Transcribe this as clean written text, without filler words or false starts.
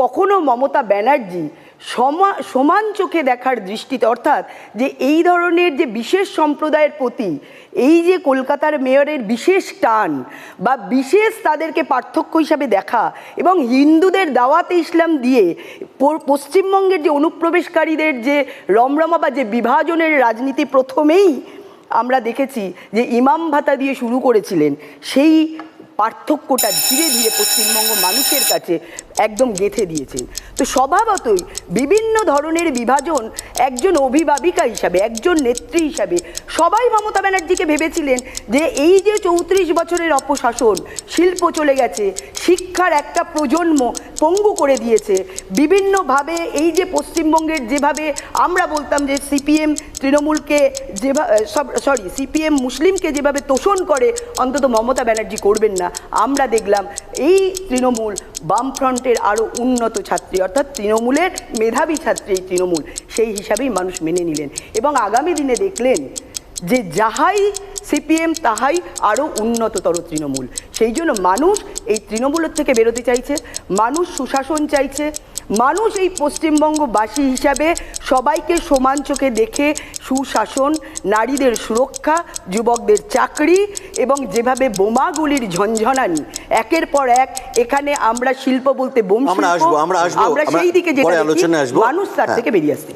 কখনো মমতা ব্যানার্জি সমান চোখে দেখার দৃষ্টিতে, অর্থাৎ যে এই ধরনের যে বিশেষ সম্প্রদায়ের প্রতি এই যে কলকাতার মেয়রের বিশেষ টান বা বিশেষ তাদেরকে পার্থক্য হিসাবে দেখা এবং হিন্দুদের দাওয়াতে ইসলাম দিয়ে পশ্চিমবঙ্গের যে অনুপ্রবেশকারীদের যে রমরমা বা যে বিভাজনের রাজনীতি প্রথমেই আমরা দেখেছি যে ইমাম ভাতা দিয়ে শুরু করেছিলেন, সেই পার্থক্যটা ধীরে ধীরে পশ্চিমবঙ্গ মানুষের কাছে একদম গেঁথে দিয়েছেন। তো স্বভাবতই বিভিন্ন ধরনের বিভাজন একজন অভিভাবিকা হিসাবে, একজন নেত্রী হিসাবে সবাই মমতা ব্যানার্জিকে ভেবেছিলেন যে এই যে 34 বছরের অপশাসন, শিল্প চলে গেছে, শিক্ষার একটা প্রজন্ম পঙ্গু করে দিয়েছে, বিভিন্নভাবে এই যে পশ্চিমবঙ্গের যেভাবে আমরা বলতাম যে সিপিএম তৃণমূলকে সিপিএম মুসলিমকে যেভাবে তোষণ করে অন্তত মমতা ব্যানার্জি করবেন না, আমরা দেখলাম এই তৃণমূল বামফ্রন্টের আরও উন্নত ছাত্রী, অর্থাৎ তৃণমূলের মেধাবী ছাত্রী এই তৃণমূল, সেই হিসাবেই মানুষ মেনে নিলেন এবং আগামী দিনে দেখলেন যে যাহাই সিপিএম তাহাই আরও উন্নততর তৃণমূল। সেই জন্য মানুষ এই তৃণমূলের থেকে বেরোতে চাইছে, মানুষ সুশাসন চাইছে, মানুষ এই পশ্চিমবঙ্গবাসী হিসাবে সবাইকে সমান চোখে দেখে সুশাসন, নারীদের সুরক্ষা, যুবকদের চাকরি এবং যেভাবে বোমাগুলির ঝনঝনানি একের পর এক এখানে আমরা শিল্প বলতে বোম শিল্প, আমরা সেই দিকে যেটা মানুষ তার থেকে বেরিয়ে আসতে চাই।